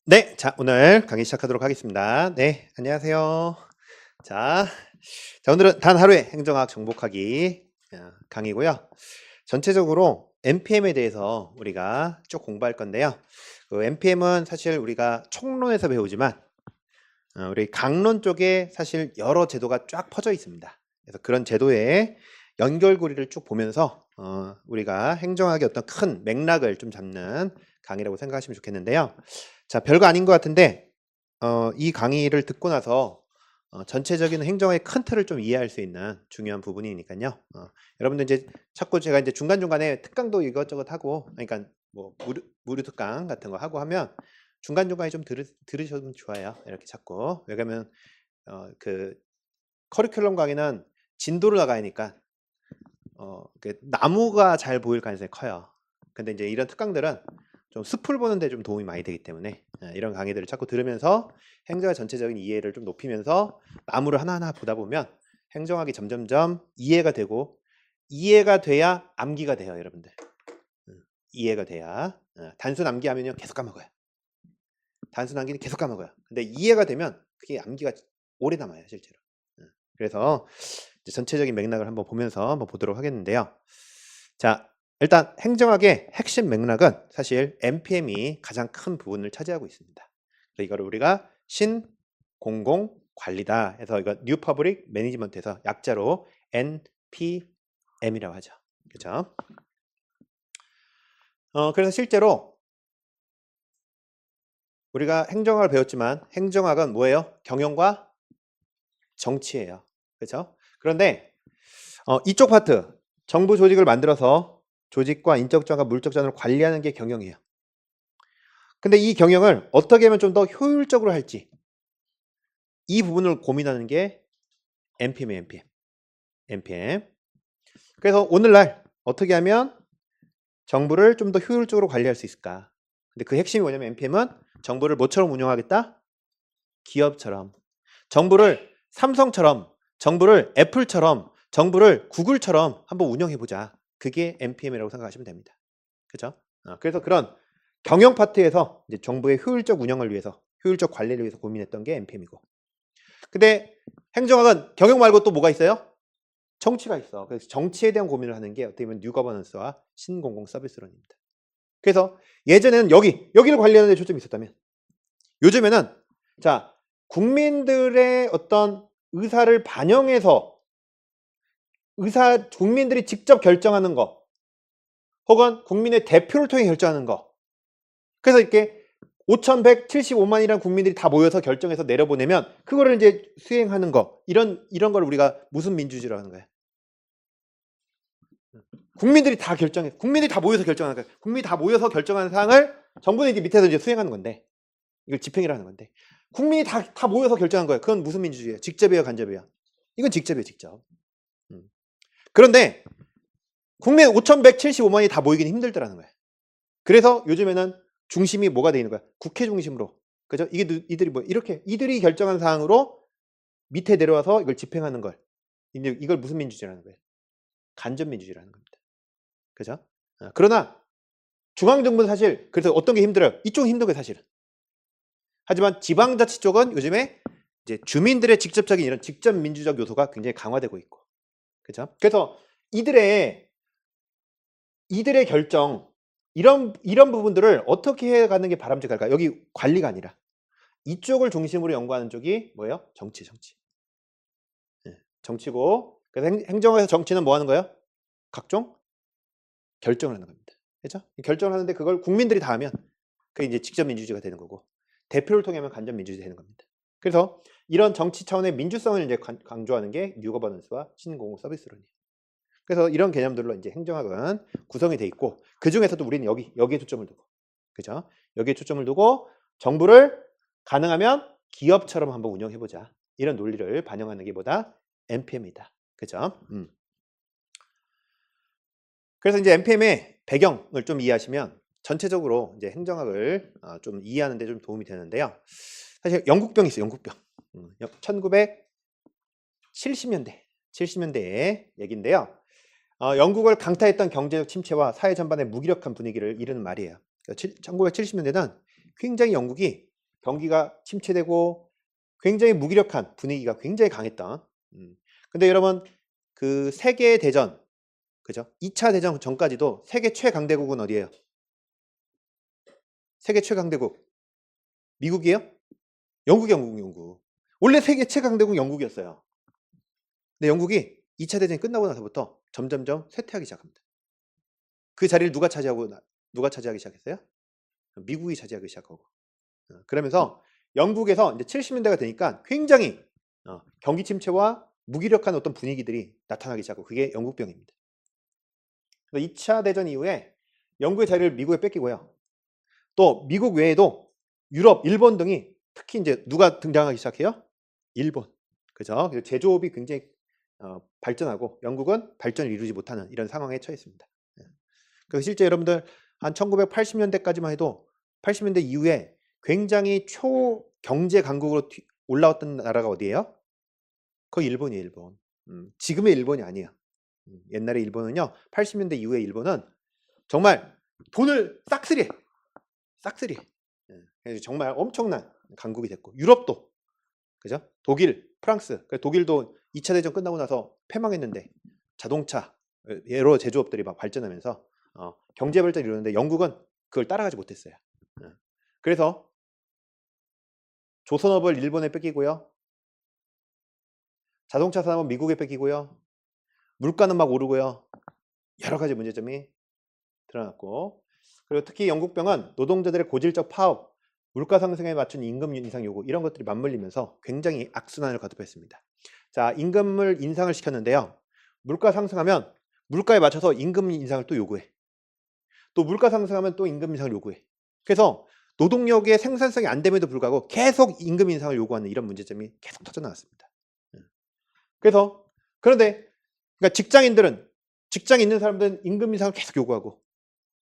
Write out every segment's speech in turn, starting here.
네, 자, 오늘 강의 시작하도록 하겠습니다. 네, 안녕하세요. 자, 오늘은 단 하루의 행정학 정복하기 강의고요. 전체적으로 NPM에 대해서 우리가 쭉 공부할 건데요. 그 NPM은 사실 우리가 총론에서 배우지만 우리 강론 쪽에 사실 여러 제도가 쫙 퍼져 있습니다. 그래서 그런 제도의 연결고리를 쭉 보면서 우리가 행정학의 어떤 큰 맥락을 좀 잡는 강의라고 생각하시면 좋겠는데요. 자, 별거 아닌 것 같은데 이 강의를 듣고 나서 전체적인 행정의 큰 틀을 좀 이해할 수 있는 중요한 부분이니까요. 여러분들 이제 자꾸 제가 이제 중간중간에 특강도 이것저것 하고, 그러니까 뭐 무료 특강 같은 거 하고 하면 중간중간에 좀 들으셔도 좋아요. 이렇게 자꾸. 왜냐면 그 커리큘럼 강의는 진도를 나가야 하니까 그 나무가 잘 보일 가능성이 커요. 근데 이제 이런 특강들은 좀 숲을 보는데 좀 도움이 많이 되기 때문에 이런 강의들을 자꾸 들으면서 행정의 전체적인 이해를 좀 높이면서 나무를 하나하나 보다 보면 행정학이 점점점 이해가 되고, 이해가 돼야 암기가 돼요, 여러분들. 이해가 돼야. 단순 암기하면요 계속 까먹어요. 단순 암기는 계속 까먹어요. 근데 이해가 되면 그게 암기가 오래 남아요, 실제로. 그래서 이제 전체적인 맥락을 한번 보면서 한번 보도록 하겠는데요. 자, 일단 행정학의 핵심 맥락은 사실 NPM이 가장 큰 부분을 차지하고 있습니다. 그래서 이거를 우리가 신공공 관리다 해서 이거 New Public Management에서 약자로 NPM이라고 하죠. 그렇죠? 그래서 실제로 우리가 행정학을 배웠지만 행정학은 뭐예요? 경영과 정치예요. 그렇죠? 그런데 이쪽 파트, 정부 조직을 만들어서 조직과 인적자가 물적자원을 관리하는 게 경영이에요. 근데 이 경영을 어떻게 하면 좀 더 효율적으로 할지, 이 부분을 고민하는 게 NPM이에요, NPM. 그래서 오늘날 어떻게 하면 정부를 좀 더 효율적으로 관리할 수 있을까? 근데 그 핵심이 뭐냐면 NPM은 정부를 뭐처럼 운영하겠다? 기업처럼. 정부를 삼성처럼, 정부를 애플처럼, 정부를 구글처럼 한번 운영해보자. 그게 NPM이라고 생각하시면 됩니다. 그죠? 그래서 그런 경영 파트에서 이제 정부의 효율적 운영을 위해서, 효율적 관리를 위해서 고민했던 게 NPM이고. 근데 행정학은 경영 말고 또 뭐가 있어요? 정치가 있어. 그래서 정치에 대한 고민을 하는 게 어떻게 보면 뉴 거버넌스와 신공공 서비스론입니다. 그래서 예전에는 여기를 관리하는 데 초점이 있었다면, 요즘에는 자, 국민들의 어떤 의사를 반영해서 국민들이 직접 결정하는 거, 혹은 국민의 대표를 통해 결정하는 거. 그래서 이렇게 5,175만이라는 국민들이 다 모여서 결정해서 내려보내면 그거를 이제 수행하는 거. 이런 걸 우리가 무슨 민주주의라고 하는 거예요? 국민들이 다 모여서 결정하는 거예요. 국민이 다 모여서 결정하는 사항을 정부는 이제 밑에서 이제 수행하는 건데, 이걸 집행이라는 건데, 국민이 다 모여서 결정한 거예요. 그건 무슨 민주주의예요? 직접이에요, 간접이에요? 이건 직접이에요, 직접. 그런데 국민 5,175만이 다 모이기는 힘들더라는 거예요. 그래서 요즘에는 중심이 뭐가 되어 있는 거야? 국회 중심으로. 그죠? 이들이 이들이 결정한 사항으로 밑에 내려와서 이걸 집행하는 걸. 이걸 무슨 민주주의라는 거예요? 간접 민주주의라는 겁니다. 그죠? 그러나 중앙정부는 사실 그래서 어떤 게 힘들어요? 이쪽은 힘든 거예요, 사실은. 하지만 지방자치 쪽은 요즘에 이제 주민들의 직접적인 이런 직접 민주적 요소가 굉장히 강화되고 있고. 그죠? 그래서 이들의 결정, 이런 부분들을 어떻게 해가는 게 바람직할까? 여기 관리가 아니라 이쪽을 중심으로 연구하는 쪽이 뭐예요? 정치. 정치고, 그래서 행정에서 정치는 뭐 하는 거예요? 각종 결정을 하는 겁니다. 그렇죠? 결정을 하는데 그걸 국민들이 다 하면 그게 이제 직접 민주주의가 되는 거고, 대표를 통해 하면 간접 민주주의가 되는 겁니다. 그래서 이런 정치 차원의 민주성을 이제 강조하는 게 뉴 거버넌스와 신공공 서비스론이에요. 그래서 이런 개념들로 이제 행정학은 구성이 돼 있고, 그 중에서도 우리는 여기에 초점을 두고, 그죠? 여기에 초점을 두고 정부를 가능하면 기업처럼 한번 운영해보자. 이런 논리를 반영하는 게 뭐다? NPM이다. 그죠? 그래서 이제 NPM의 배경을 좀 이해하시면 전체적으로 이제 행정학을 좀 이해하는 데 좀 도움이 되는데요. 사실 영국병이 있어요, 영국병. 1970년대의 얘기인데요. 영국을 강타했던 경제적 침체와 사회 전반의 무기력한 분위기를 이르는 말이에요. 1970년대는 굉장히 영국이 경기가 침체되고 굉장히 무기력한 분위기가 굉장히 강했던. 근데 여러분 그 세계 대전, 그죠? 2차 대전 전까지도 세계 최강대국은 어디예요? 세계 최강대국 미국이에요? 영국. 원래 세계 최강대국 영국이었어요. 근데 영국이 2차 대전이 끝나고 나서부터 점점점 쇠퇴하기 시작합니다. 그 자리를 누가 차지하기 시작했어요? 미국이 차지하기 시작하고. 그러면서 영국에서 이제 70년대가 되니까 굉장히 경기 침체와 무기력한 어떤 분위기들이 나타나기 시작하고, 그게 영국병입니다. 2차 대전 이후에 영국의 자리를 미국에 뺏기고요. 또 미국 외에도 유럽, 일본 등이 특히 이제 누가 등장하기 시작해요? 일본. 그죠? 그래서 제조업이 굉장히 발전하고 영국은 발전을 이루지 못하는 이런 상황에 처했습니다. 그래서 실제 여러분들 한 1980년대까지만 해도 80년대 이후에 굉장히 초경제 강국으로 올라왔던 나라가 어디예요? 그거 일본이에요, 일본. 지금의 일본이 아니에요. 옛날에 일본은요, 80년대 이후에 일본은 정말 돈을 싹쓸이해. 그래서 정말 엄청난 강국이 됐고, 유럽도, 그죠? 독일, 프랑스. 독일도 2차 대전 끝나고 나서 패망했는데 자동차, 여러 제조업들이 막 발전하면서 경제 발전을 이루는데 영국은 그걸 따라가지 못했어요. 그래서 조선업을 일본에 뺏기고요. 자동차 산업은 미국에 뺏기고요. 물가는 막 오르고요. 여러 가지 문제점이 드러났고, 그리고 특히 영국병은 노동자들의 고질적 파업, 물가 상승에 맞춘 임금 인상 요구, 이런 것들이 맞물리면서 굉장히 악순환을 거듭했습니다. 자, 임금을 인상을 시켰는데요. 물가 상승하면 물가에 맞춰서 임금 인상을 또 요구해. 또 물가 상승하면 또 임금 인상을 요구해. 그래서 노동력의 생산성이 안 됨에도 불구하고 계속 임금 인상을 요구하는 이런 문제점이 계속 터져나왔습니다. 그런데 그러니까 직장이 있는 사람들은 임금 인상을 계속 요구하고,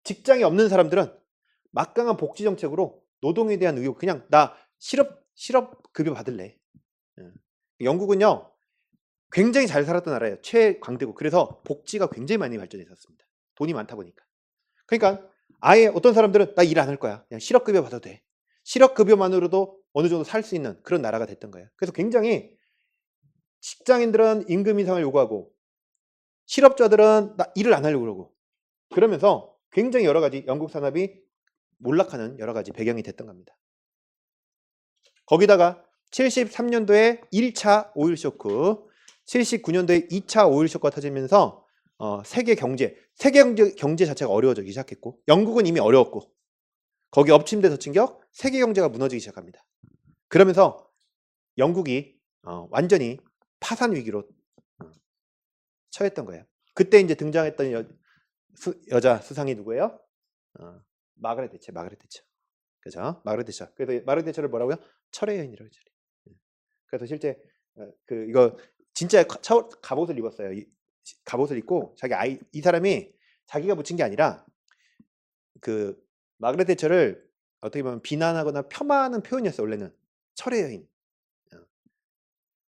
직장이 없는 사람들은 막강한 복지 정책으로 노동에 대한 의욕, 그냥 나 실업급여 받을래. 영국은요 굉장히 잘 살았던 나라예요. 최강대국. 그래서 복지가 굉장히 많이 발전해 있었습니다. 돈이 많다 보니까. 그러니까 아예 어떤 사람들은 나 일 안 할 거야, 그냥 실업급여 받아도 돼. 실업급여만으로도 어느 정도 살 수 있는 그런 나라가 됐던 거예요. 그래서 굉장히 직장인들은 임금 인상을 요구하고, 실업자들은 나 일을 안 하려고 그러고, 그러면서 굉장히 여러 가지 영국 산업이 몰락하는 여러 가지 배경이 됐던 겁니다. 거기다가 73년도에 1차 오일 쇼크, 79년도에 2차 오일 쇼크가 터지면서 세계 경제 자체가 어려워지기 시작했고, 영국은 이미 어려웠고, 거기 엎침대 덮친 격 세계 경제가 무너지기 시작합니다. 그러면서 영국이 완전히 파산 위기로 처했던 거예요. 그때 이제 등장했던 여자 수상이 누구예요? 마가렛 대처. 그죠? 마가렛 대처. 그래서 마가렛 대처를 뭐라고요? 철의 여인이라고 했죠. 그래서 실제 이거 진짜 갑옷을 입었어요. 갑옷을 입고 이 사람이 자기가 붙인 게 아니라 그 마가렛 대처를 어떻게 보면 비난하거나 폄하하는 표현이었어요. 원래는 철의 여인.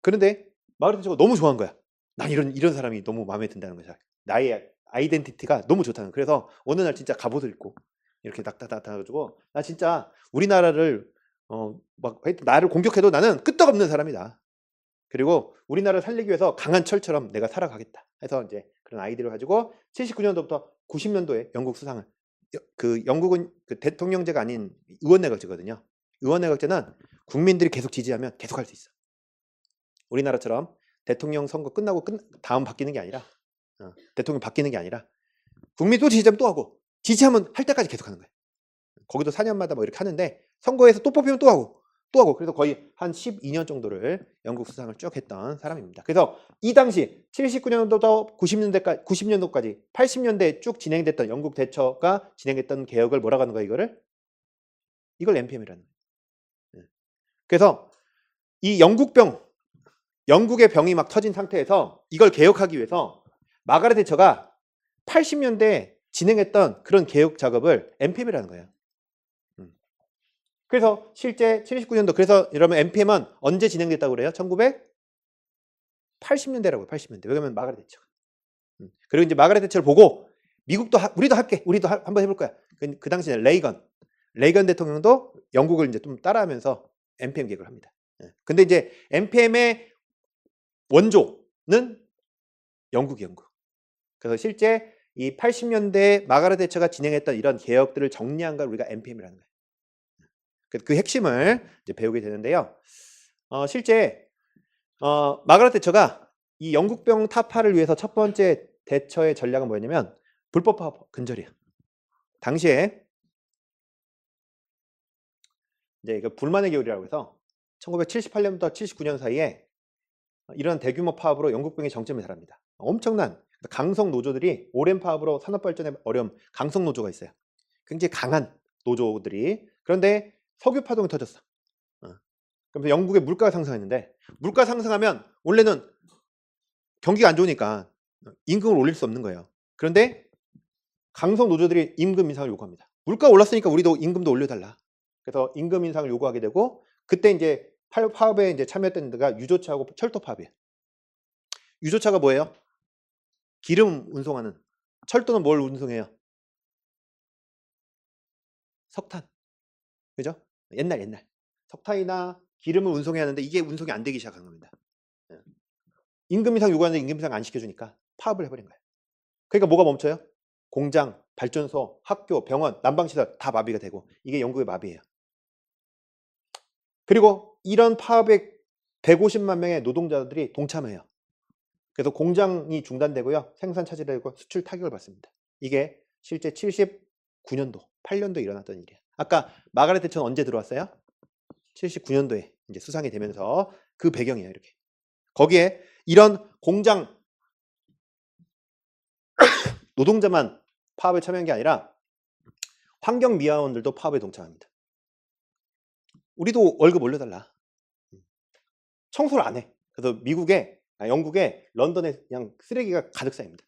그런데 마가렛 대처가 너무 좋아한 거야. 난 이런 사람이 너무 마음에 든다는 거야. 나의 아이덴티티가 너무 좋다는. 그래서 어느 날 진짜 갑옷을 입고 이렇게 낙타가지고, 나 진짜 우리나라를 막 나를 공격해도 나는 끄떡없는 사람이다. 그리고 우리나라를 살리기 위해서 강한 철처럼 내가 살아가겠다 해서 이제 그런 아이디어를 가지고 79년도부터 90년도에 영국 수상을, 영국은 그 대통령제가 아닌 의원내각제거든요. 의원내각제는 국민들이 계속 지지하면 계속 할 수 있어. 우리나라처럼 대통령 선거 끝나고 다음 바뀌는 게 아니라, 대통령 바뀌는 게 아니라 국민 또 지지하면 또 하고, 지지하면 할 때까지 계속 하는 거예요. 거기도 4년마다 뭐 이렇게 하는데, 선거에서 또 뽑히면 또 하고. 그래서 거의 한 12년 정도를 영국 수상을 쭉 했던 사람입니다. 그래서 이 당시 79년도부터 90년도까지 80년대에 쭉 진행됐던 영국 대처가 진행했던 개혁을 뭐라고 하는 거예요? 이걸 NPM이라는 거예요. 그래서 이 영국의 병이 막 터진 상태에서 이걸 개혁하기 위해서 마가렛 대처가 80년대 진행했던 그런 개혁 작업을 NPM이라는 거예요. 그래서 실제 79년도, 그래서 여러분 NPM은 언제 진행됐다고 그래요? 1980년대라고요. 80년대. 왜냐면 마가렛 대처. 그리고 이제 마가렛 대처를 보고 미국도 우리도 할게. 우리도 한번 해볼 거야. 그 당시에 레이건 레이건 대통령도 영국을 이제 좀 따라하면서 NPM 계획을 합니다. 근데 이제 NPM의 원조는 영국. 그래서 실제 이 80년대 마가렛 대처가 진행했던 이런 개혁들을 정리한 걸 우리가 NPM이라는 거예요. 그 핵심을 이제 배우게 되는데요. 실제 마가렛 대처가 이 영국병 타파를 위해서 첫 번째 대처의 전략은 뭐였냐면 불법 파업 근절이에요. 당시에 이제 그 불만의 겨울이라고 해서 1978년부터 79년 사이에 이런 대규모 파업으로 영국병이 정점에 달합니다. 엄청난 강성 노조들이 오랜 파업으로 산업 발전에 어려움 강성 노조가 있어요. 굉장히 강한 노조들이. 그런데 석유 파동이 터졌어. 그래서 영국의 물가가 상승했는데 물가 상승하면 원래는 경기가 안 좋으니까 임금을 올릴 수 없는 거예요. 그런데 강성 노조들이 임금 인상을 요구합니다. 물가 올랐으니까 우리도 임금도 올려달라. 그래서 임금 인상을 요구하게 되고 그때 이제 파업에 이제 참여했던 데가 유조차하고 철도 파업이에요. 유조차가 뭐예요? 기름 운송하는. 철도는 뭘 운송해요? 석탄. 그죠? 옛날. 석탄이나 기름을 운송해야 하는데 이게 운송이 안 되기 시작한 겁니다. 임금 인상 요구하는데 임금 인상 안 시켜주니까 파업을 해버린 거예요. 그러니까 뭐가 멈춰요? 공장, 발전소, 학교, 병원, 난방시설 다 마비가 되고 이게 영국의 마비예요. 그리고 이런 파업에 150만 명의 노동자들이 동참해요. 그래서 공장이 중단되고요. 생산 차질되고 수출 타격을 받습니다. 이게 실제 79년도, 8년도에 일어났던 일이에요. 아까 마가렛 대처는 언제 들어왔어요? 79년도에 이제 수상이 되면서 그 배경이에요. 이렇게. 거기에 이런 공장 노동자만 파업에 참여한 게 아니라 환경미화원들도 파업에 동참합니다. 우리도 월급 올려달라. 청소를 안 해. 그래서 영국에 런던에 그냥 쓰레기가 가득 쌓입니다.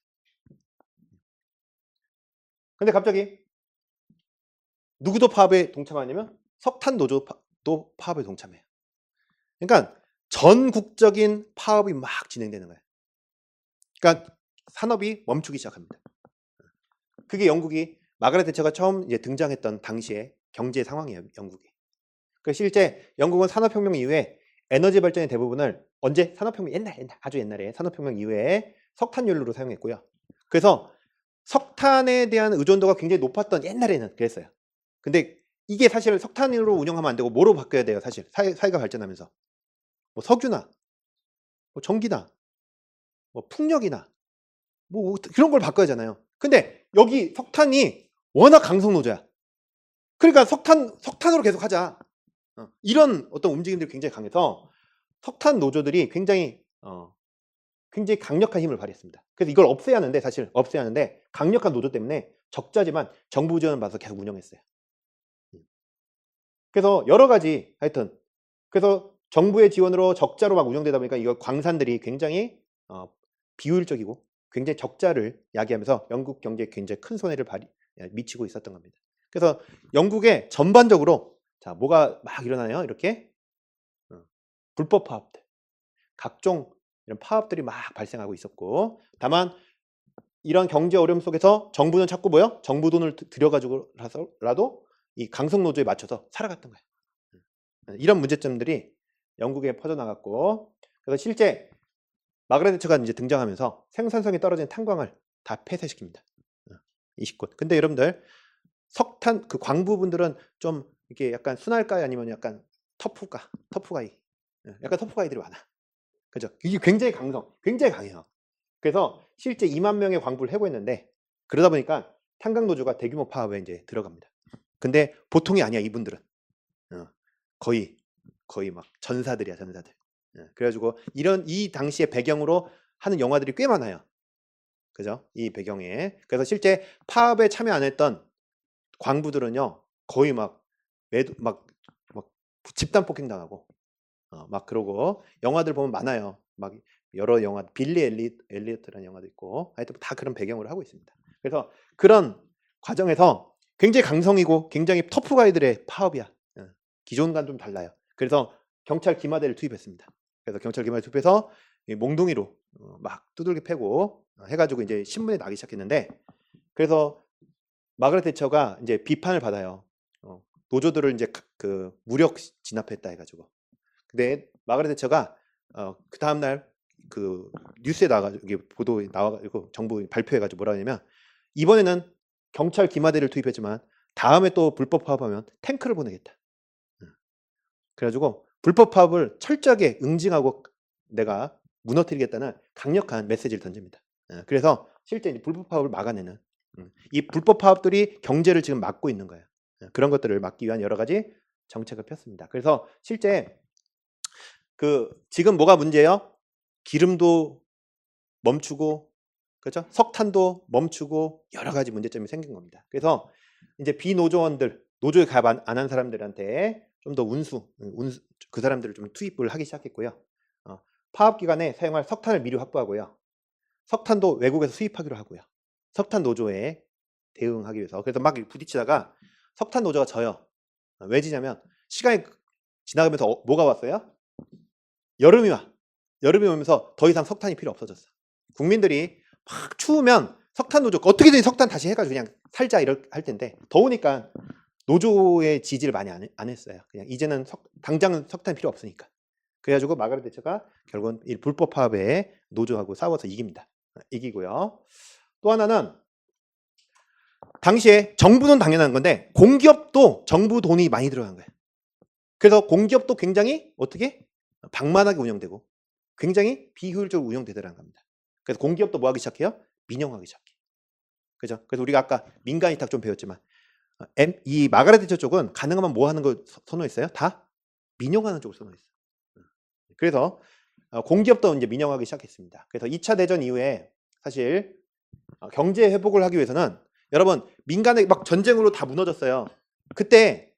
근데 갑자기 누구도 파업에 동참하냐면 석탄 노조도 파업에 동참해요. 그러니까 전국적인 파업이 막 진행되는 거예요. 그러니까 산업이 멈추기 시작합니다. 그게 영국이 마가렛 대처가 처음 이제 등장했던 당시의 경제 상황이에요. 영국이. 실제 영국은 산업혁명 이후에 에너지 발전의 대부분을 언제? 산업혁명 옛날 아주 옛날에 산업혁명 이후에 석탄연료로 사용했고요. 그래서 석탄에 대한 의존도가 굉장히 높았던 옛날에는 그랬어요. 근데 이게 사실 석탄으로 운영하면 안 되고 뭐로 바뀌어야 돼요? 사실 사회가 발전하면서 뭐 석유나 뭐 전기나 뭐 풍력이나 뭐 그런 걸 바꿔야 하잖아요. 근데 여기 석탄이 워낙 강성 노조야. 그러니까 석탄으로 계속 하자. 이런 어떤 움직임들이 굉장히 강해서 석탄 노조들이 굉장히 강력한 힘을 발휘했습니다. 그래서 이걸 없애야 하는데 사실 없애야 하는데 강력한 노조 때문에 적자지만 정부 지원을 받아서 계속 운영했어요. 그래서 여러 가지 하여튼 그래서 정부의 지원으로 적자로 막 운영되다 보니까 이거 광산들이 굉장히 비효율적이고 굉장히 적자를 야기하면서 영국 경제에 굉장히 큰 손해를 미치고 있었던 겁니다. 그래서 영국에 전반적으로 자 뭐가 막 일어나요? 이렇게 불법 파업들, 각종 이런 파업들이 막 발생하고 있었고 다만 이런 경제 어려움 속에서 정부는 자꾸 뭐요? 정부 돈을 들여가지고라도 이 강성 노조에 맞춰서 살아갔던 거예요. 이런 문제점들이 영국에 퍼져나갔고 그래서 실제 마가렛 대처가 이제 등장하면서 생산성이 떨어진 탄광을 다 폐쇄시킵니다. 20곳. 근데 여러분들 석탄 그 광부분들은 좀 이게 약간 순할까요? 아니면 약간 터프가이. 약간 터프가이들이 많아. 그죠? 이게 굉장히 강해요. 그래서 실제 2만 명의 광부를 해고했는데 그러다 보니까 탄광노조가 대규모 파업에 이제 들어갑니다. 근데 보통이 아니야 이분들은. 거의 막 전사들이야 전사들. 그래가지고 이 당시의 배경으로 하는 영화들이 꽤 많아요. 그죠? 이 배경에. 그래서 실제 파업에 참여 안 했던 광부들은요 거의 막 집단 폭행 당하고 막 그러고 영화들 보면 많아요. 막 여러 영화 빌리 엘리어트라는 영화도 있고 하여튼 다 그런 배경으로 하고 있습니다. 그래서 그런 과정에서 굉장히 강성이고 굉장히 터프가이들의 파업이야. 기존과는 좀 달라요. 그래서 경찰 기마대를 투입했습니다. 그래서 경찰 기마대 투입해서 몽둥이로 막 두들겨 패고 해가지고 이제 신문에 나기 시작했는데 그래서 마가렛 대처가 이제 비판을 받아요. 노조들을 이제 그 무력 진압했다 해가지고. 근데 마가렛 대처가 그 다음 날 그 뉴스에 나가지고 이게 보도에 나와가지고 정부 발표해가지고 뭐라 하냐면 이번에는 경찰 기마대를 투입했지만 다음에 또 불법 파업하면 탱크를 보내겠다. 그래가지고 불법 파업을 철저하게 응징하고 내가 무너뜨리겠다는 강력한 메시지를 던집니다. 그래서 실제 이제 불법 파업을 막아내는 이 불법 파업들이 경제를 지금 막고 있는 거예요. 그런 것들을 막기 위한 여러 가지 정책을 폈습니다. 그래서 실제 그 지금 뭐가 문제예요? 기름도 멈추고 그렇죠? 석탄도 멈추고 여러 가지 문제점이 생긴 겁니다. 그래서 이제 비노조원들, 노조에 가입 안 한 사람들한테 좀 더 운수 그 사람들을 좀 투입을 하기 시작했고요. 파업 기간에 사용할 석탄을 미리 확보하고요. 석탄도 외국에서 수입하기로 하고요. 석탄 노조에 대응하기 위해서. 그래서 막 부딪히다가 석탄 노조가 져요. 왜 지냐면 시간이 지나가면서 뭐가 왔어요? 여름이 와. 여름이 오면서 더 이상 석탄이 필요 없어졌어. 국민들이 막 추우면 석탄 노조 어떻게든 석탄 다시 해가지고 그냥 살자 이럴 할 텐데 더우니까 노조의 지지를 많이 안 했어요. 그냥 이제는 당장은 석탄 필요 없으니까. 그래가지고 마가렛 대처가 결국은 이 불법 파업에 노조하고 싸워서 이깁니다. 이기고요. 또 하나는 당시에 정부는 당연한 건데 공기업도 정부 돈이 많이 들어간 거예요. 그래서 공기업도 굉장히 어떻게 방만하게 운영되고 굉장히 비효율적으로 운영되더라는 겁니다. 그래서 공기업도 뭐 하기 시작해요? 민영화하기 시작해. 그죠? 그래서 우리가 아까 민간 위탁 좀 배웠지만 이 마가렛 대처 쪽은 가능하면 뭐 하는 걸 선호했어요? 다 민영화하는 쪽을 선호했어요. 그래서 공기업도 이제 민영화하기 시작했습니다. 그래서 2차 대전 이후에 사실 경제 회복을 하기 위해서는 여러분 민간에 막 전쟁으로 다 무너졌어요. 그때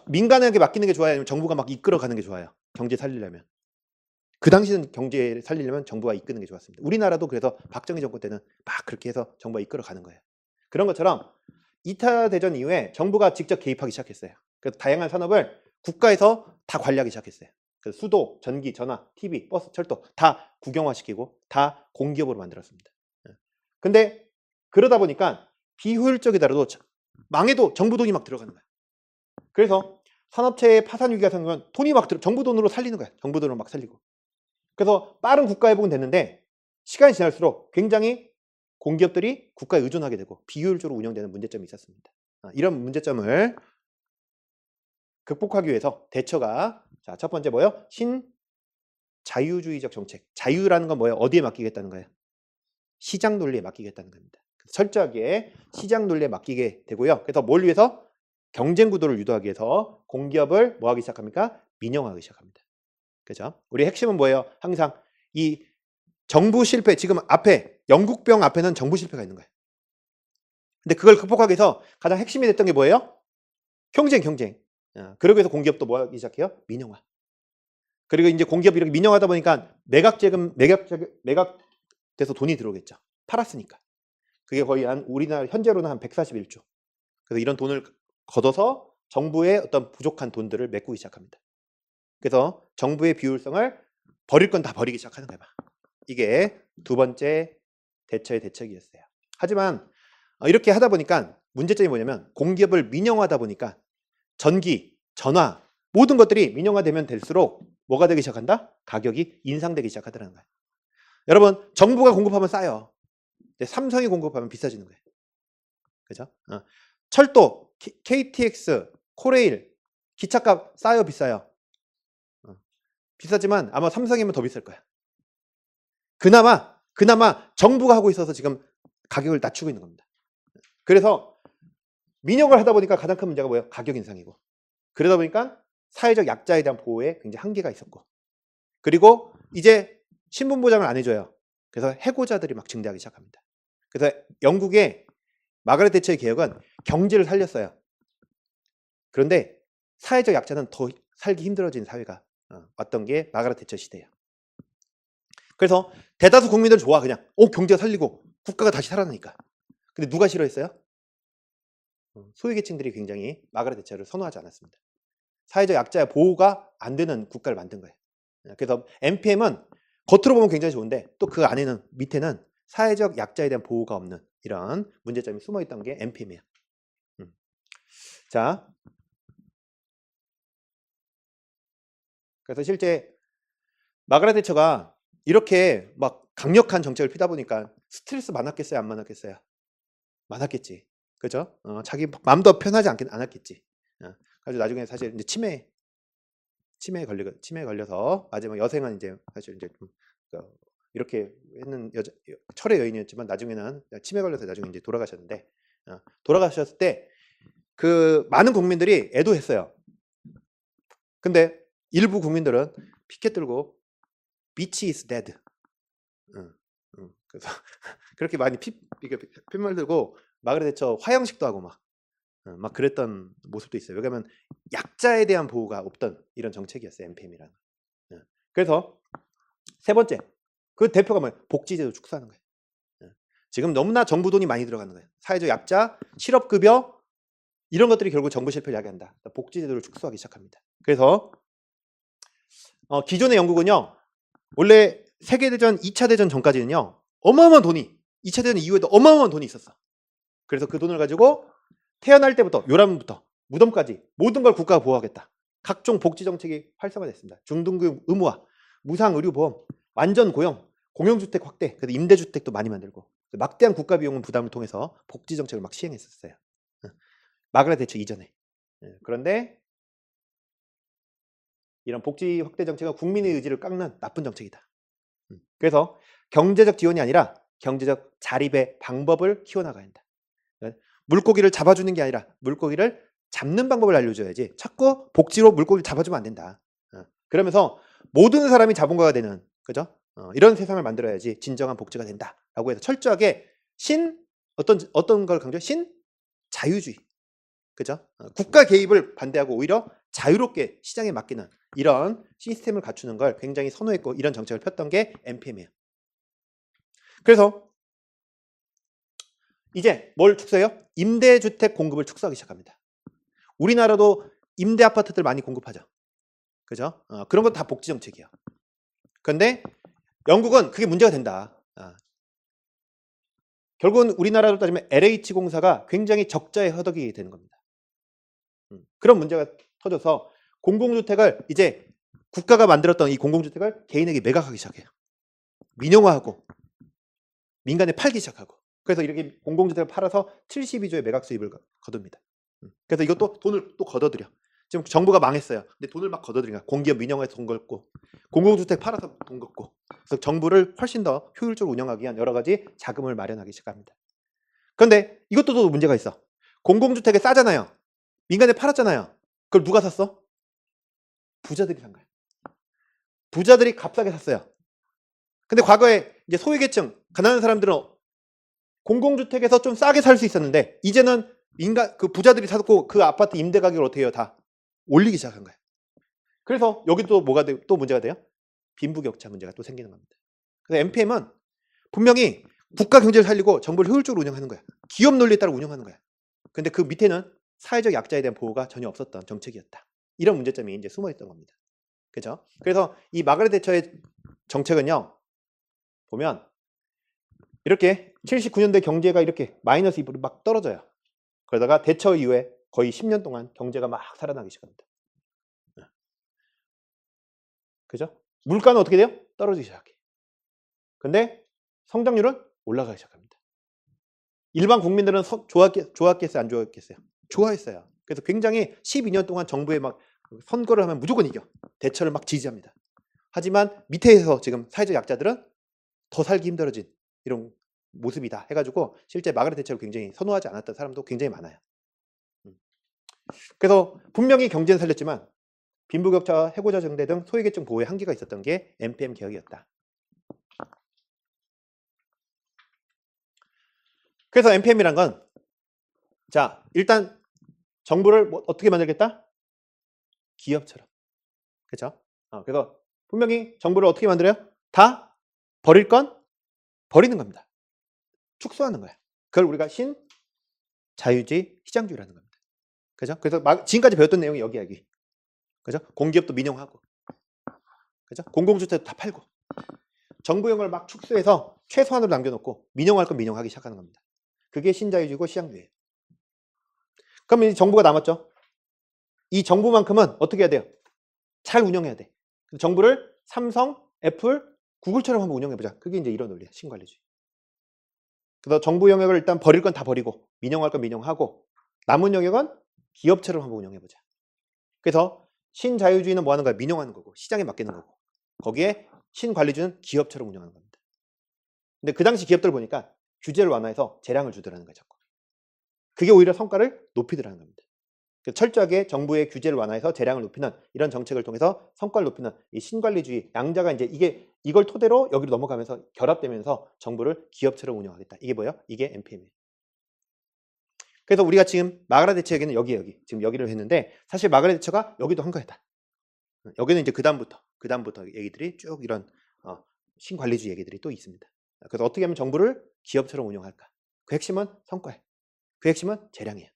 민간에게 맡기는 게 좋아요? 아니면 정부가 막 이끌어가는 게 좋아요? 경제 살리려면. 그 당시는 경제를 살리려면 정부가 이끄는 게 좋았습니다. 우리나라도 그래서 박정희 정권 때는 막 그렇게 해서 정부가 이끌어가는 거예요. 그런 것처럼 2차 대전 이후에 정부가 직접 개입하기 시작했어요. 그래서 다양한 산업을 국가에서 다 관리하기 시작했어요. 그래서 수도, 전기, 전화, TV, 버스, 철도 다 국영화시키고 다 공기업으로 만들었습니다. 근데 그러다 보니까 비효율적이더라도 망해도 정부 돈이 막 들어가는 거예요. 그래서 산업체의 파산 위기가 생기면 돈이 막 정부 돈으로 살리는 거야. 정부 돈으로 막 살리고. 그래서 빠른 국가 회복은 됐는데 시간이 지날수록 굉장히 공기업들이 국가에 의존하게 되고 비효율적으로 운영되는 문제점이 있었습니다. 이런 문제점을 극복하기 위해서 대처가 첫 번째 뭐예요? 신자유주의적 정책. 자유라는 건 뭐예요? 어디에 맡기겠다는 거예요? 시장 논리에 맡기겠다는 겁니다. 철저하게 시장 논리에 맡기게 되고요. 그래서 뭘 위해서? 경쟁 구도를 유도하기 위해서 공기업을 뭐 하기 시작합니까? 민영화하기 시작합니다. 그죠? 우리 핵심은 뭐예요? 항상 이 정부 실패, 지금 앞에 영국병 앞에는 정부 실패가 있는 거예요. 근데 그걸 극복하기 위해서 가장 핵심이 됐던 게 뭐예요? 경쟁. 그러기 위해서 공기업도 뭐 하기 시작해요? 민영화. 그리고 이제 공기업이 이렇게 민영화하다 보니까 매각돼서 돈이 들어오겠죠. 팔았으니까. 그게 거의 우리나라 현재로는 한 141조. 그래서 이런 돈을 걷어서 정부의 어떤 부족한 돈들을 메꾸기 시작합니다. 그래서 정부의 비효율성을 버릴 건 다 버리기 시작하는 거예요. 이게 두 번째 대처의 대책이었어요. 하지만 이렇게 하다 보니까 문제점이 뭐냐면 공기업을 민영화하다 보니까 전기, 전화 모든 것들이 민영화되면 될수록 뭐가 되기 시작한다? 가격이 인상되기 시작하더라는 거예요. 여러분 정부가 공급하면 싸요. 근데 삼성이 공급하면 비싸지는 거예요. 그죠? 철도, KTX, 코레일, 기차값 싸요, 비싸요? 비싸지만 아마 삼성이면 더 비쌀 거야. 그나마 정부가 하고 있어서 지금 가격을 낮추고 있는 겁니다. 그래서 민영을 하다 보니까 가장 큰 문제가 뭐예요? 가격 인상이고. 그러다 보니까 사회적 약자에 대한 보호에 굉장히 한계가 있었고. 그리고 이제 신분 보장을 안 해줘요. 그래서 해고자들이 막 증대하기 시작합니다. 그래서 영국의 마가렛 대처의 개혁은 경제를 살렸어요. 그런데 사회적 약자는 더 살기 힘들어진 사회가 왔던 게 마가렛 대처 시대예요. 그래서 대다수 국민들 좋아 그냥 경제가 살리고 국가가 다시 살아나니까. 근데 누가 싫어했어요? 소외계층들이 굉장히 마가렛 대처를 선호하지 않았습니다. 사회적 약자의 보호가 안 되는 국가를 만든 거예요. 그래서 NPM은 겉으로 보면 굉장히 좋은데 또 그 안에는 밑에는 사회적 약자에 대한 보호가 없는 이런 문제점이 숨어있던 게 NPM이에요. 자, 그래서 실제 마가렛 대처가 이렇게 막 강력한 정책을 피다 보니까 스트레스 많았겠어요? 안 많았겠어요? 많았겠지. 그죠? 자기 마음도 편하지 않았겠지. 그래서 나중에 사실 이제 치매에 걸려서 마지막 여생은 이제 사실 이제 좀 이렇게 했는 철의 여인이었지만 나중에는 치매 걸려서 나중에 이제 돌아가셨는데 돌아가셨을 때 그 많은 국민들이 애도했어요. 근데 일부 국민들은 피켓 들고 Bitch is dead. 그래서 그렇게 많이 핏말 들고 마가렛 대처 화형식도 하고 막 그랬던 모습도 있어요. 왜냐하면 약자에 대한 보호가 없던 이런 정책이었어요. NPM이라는. 그래서 세 번째, 그 대표가 뭐예요? 복지제도 축소하는 거예요. 지금 너무나 정부 돈이 많이 들어가는 거예요. 사회적 약자, 실업급여 이런 것들이 결국 정부 실패를 야기한다. 복지제도를 축소하기 시작합니다. 그래서 기존의 영국은요. 원래 세계대전, 2차 대전 전까지는요. 어마어마한 돈이 2차 대전 이후에도 어마어마한 돈이 있었어. 그래서 그 돈을 가지고 태어날 때부터 요람부터 무덤까지 모든 걸 국가가 보호하겠다. 각종 복지 정책이 활성화됐습니다. 중등교육 의무화, 무상 의료보험, 완전 고용, 공용주택 확대, 그래서 임대주택도 많이 만들고 막대한 국가 비용 부담을 통해서 복지 정책을 막 시행했었어요. 마가렛 대처 이전에. 그런데 이런 복지 확대 정책은 국민의 의지를 깎는 나쁜 정책이다. 그래서 경제적 지원이 아니라 경제적 자립의 방법을 키워나가야 한다. 물고기를 잡아주는 게 아니라 물고기를 잡는 방법을 알려줘야지 자꾸 복지로 물고기를 잡아주면 안 된다. 그러면서 모든 사람이 자본가가 되는, 그죠? 이런 세상을 만들어야지 진정한 복지가 된다라고 해서 철저하게 어떤 걸 강조? 자유주의, 그죠? 국가 개입을 반대하고 오히려 자유롭게 시장에 맡기는 이런 시스템을 갖추는 걸 굉장히 선호했고 이런 정책을 폈던 게 NPM이에요. 그래서 이제 뭘 축소해요? 임대주택 공급을 축소하기 시작합니다. 우리나라도 임대 아파트들 많이 공급하죠. 그죠? 그런 건 다 복지 정책이에요. 그런데 영국은 그게 문제가 된다. 결국은 우리나라로 따지면 LH공사가 굉장히 적자에 허덕이게 되는 겁니다. 그런 문제가 터져서 공공주택을 이제 국가가 만들었던 이 공공주택을 개인에게 매각하기 시작해요. 민영화하고 민간에 팔기 시작하고 그래서 이렇게 공공주택을 팔아서 72조의 매각 수입을 거둡니다. 그래서 이것도 돈을 또 걷어들여. 지금 정부가 망했어요. 근데 돈을 막 걷어들이니까 공기업 민영화에서 돈 걷고 공공주택 팔아서 돈 걷고 그래서 정부를 훨씬 더 효율적으로 운영하기 위한 여러 가지 자금을 마련하기 시작합니다. 그런데 이것도 또 문제가 있어. 공공주택에 싸잖아요. 민간에 팔았잖아요. 그걸 누가 샀어? 부자들이 산 거예요. 부자들이 값싸게 샀어요. 근데 과거에 이제 소외계층, 가난한 사람들은 공공주택에서 좀 싸게 살 수 있었는데 이제는 그 부자들이 사고 그 아파트 임대 가격을 어떻게 해요? 다 올리기 시작한 거예요. 그래서 여기 또 뭐가 또 문제가 돼요? 빈부격차 문제가 또 생기는 겁니다. 그래서 NPM은 분명히 국가 경제를 살리고 정부를 효율적으로 운영하는 거야. 기업 논리에 따라 운영하는 거야. 근데 그 밑에는 사회적 약자에 대한 보호가 전혀 없었던 정책이었다. 이런 문제점이 이제 숨어 있던 겁니다. 그죠? 그래서 이 마가렛 대처의 정책은요. 보면 이렇게 79년대 경제가 이렇게 마이너스 2%로 막 떨어져요. 그러다가 대처 이후에 거의 10년 동안 경제가 막 살아나기 시작합니다. 그죠? 물가는 어떻게 돼요? 떨어지기 시작해. 근데 성장률은 올라가기 시작합니다. 일반 국민들은 좋았겠어요? 안 좋았겠어요? 좋아했어요. 그래서 굉장히 12년 동안 정부에 막 선거를 하면 무조건 이겨. 대처를 막 지지합니다. 하지만 밑에서 지금 사회적 약자들은 더 살기 힘들어진 이런 모습이다 해가지고 실제 마가렛 대처를 굉장히 선호하지 않았던 사람도 굉장히 많아요. 그래서 분명히 경제는 살렸지만 빈부격차와 해고자 정대 등 소외계층 보호에 한계가 있었던 게 NPM 개혁이었다. 그래서 NPM이란 건 자, 일단 정부를 어떻게 만들겠다? 기업처럼. 그렇죠? 그래서 분명히 정부를 어떻게 만들어요? 다 버릴 건 버리는 겁니다. 축소하는 거야. 그걸 우리가 신자유주의 시장주의라는 겁니다. 그죠? 그래서 지금까지 배웠던 내용이 여기. 그죠? 공기업도 민영화하고. 그죠? 공공주택도 다 팔고. 정부용을 막 축소해서 최소한으로 남겨놓고 민영화할 건 민영화하기 시작하는 겁니다. 그게 신자유주의고 시장주의예요. 그럼 이 정부가 남았죠. 이 정부만큼은 어떻게 해야 돼요? 잘 운영해야 돼. 정부를 삼성, 애플, 구글처럼 한번 운영해보자. 그게 이제 이런 논리야. 신관리주의. 그래서 정부 영역을 일단 버릴 건 다 버리고 민영할 건 민영하고 남은 영역은 기업처럼 한번 운영해보자. 그래서 신자유주의는 뭐 하는 거야? 민영하는 거고 시장에 맡기는 거고 거기에 신관리주의는 기업처럼 운영하는 겁니다. 근데 그 당시 기업들 보니까 규제를 완화해서 재량을 주더라는 거야. 자꾸. 그게 오히려 성과를 높이더라는 겁니다. 철저하게 정부의 규제를 완화해서 재량을 높이는 이런 정책을 통해서 성과를 높이는 이 신관리주의 양자가 이제 이걸 토대로 여기로 넘어가면서 결합되면서 정부를 기업처럼 운영하겠다. 이게 뭐예요? 이게 NPM이에요. 그래서 우리가 지금 마가렛 대처 얘기는 여기 지금 여기를 했는데 사실 마가렛 대처가 여기도 한 거였다. 여기는 이제 그 다음부터 얘기들이 쭉 이런 신관리주의 얘기들이 또 있습니다. 그래서 어떻게 하면 정부를 기업처럼 운영할까? 그 핵심은 성과예요. 그 핵심은 재량이에요.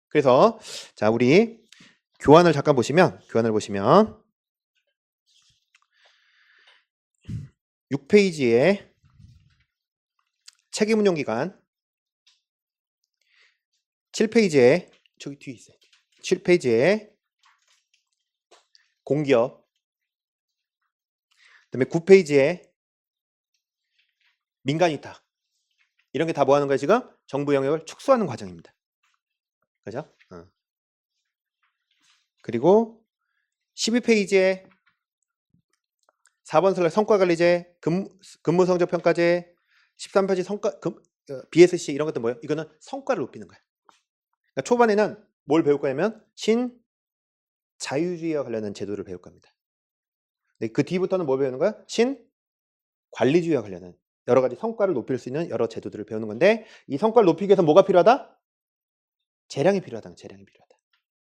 그래서 자 우리 교환을 잠깐 보시면 6페이지에 책임운용기관 7페이지에 저기 뒤에 있어요. 7페이지에 공기업 그다음에 9페이지에 민간위탁 이런 게 다 뭐 하는 거예요? 지금 정부 영역을 축소하는 과정입니다. 그죠? 그리고 12페이지에 4번 슬라이드 성과관리제, 근무성적평가제, 13페이지 BSC 이런 것들 뭐예요? 이거는 성과를 높이는 거예요. 그러니까 초반에는 뭘 배울 거냐면 신자유주의와 관련된 제도를 배울 겁니다. 근데 그 뒤부터는 뭘 배우는 거야? 신관리주의와 관련된 여러 가지 성과를 높일 수 있는 여러 제도들을 배우는 건데 이 성과를 높이기 위해서 뭐가 필요하다? 재량이 필요하다.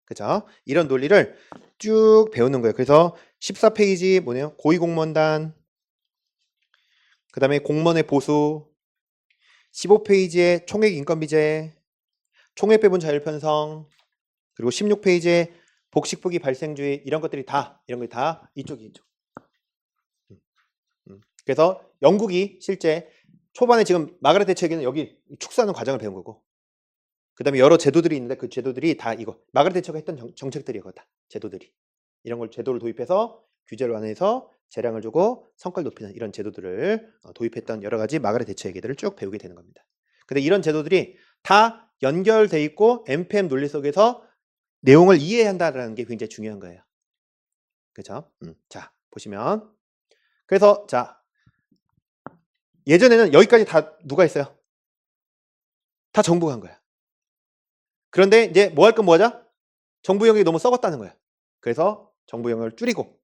그죠? 이런 논리를 쭉 배우는 거예요. 그래서 14페이지 뭐네요? 고위공무원단 그 다음에 공무원의 보수 15페이지에 총액인건비제 총액배분 자율편성 그리고 16페이지에 복식부기 발생주의 이런 것들이 다 이쪽 그래서 영국이 실제 초반에 지금 마가렛 대처 얘기는 여기 축소하는 과정을 배운 거고 그 다음에 여러 제도들이 있는데 그 제도들이 다 이거 마가렛 대처가 했던 정책들이고 다 제도들이 이런 걸 제도를 도입해서 규제를 완화해서 재량을 주고 성과를 높이는 이런 제도들을 도입했던 여러 가지 마가렛 대처 얘기들을 쭉 배우게 되는 겁니다. 근데 이런 제도들이 다 연결돼 있고 NPM 논리 속에서 내용을 이해해야 한다는 게 굉장히 중요한 거예요. 그렇죠? 자 보시면 그래서 자 예전에는 여기까지 다 누가 했어요? 다 정부가 한 거야. 그런데 이제 뭐 할 건 뭐 하자? 정부 영역이 너무 썩었다는 거야. 그래서 정부 영역을 줄이고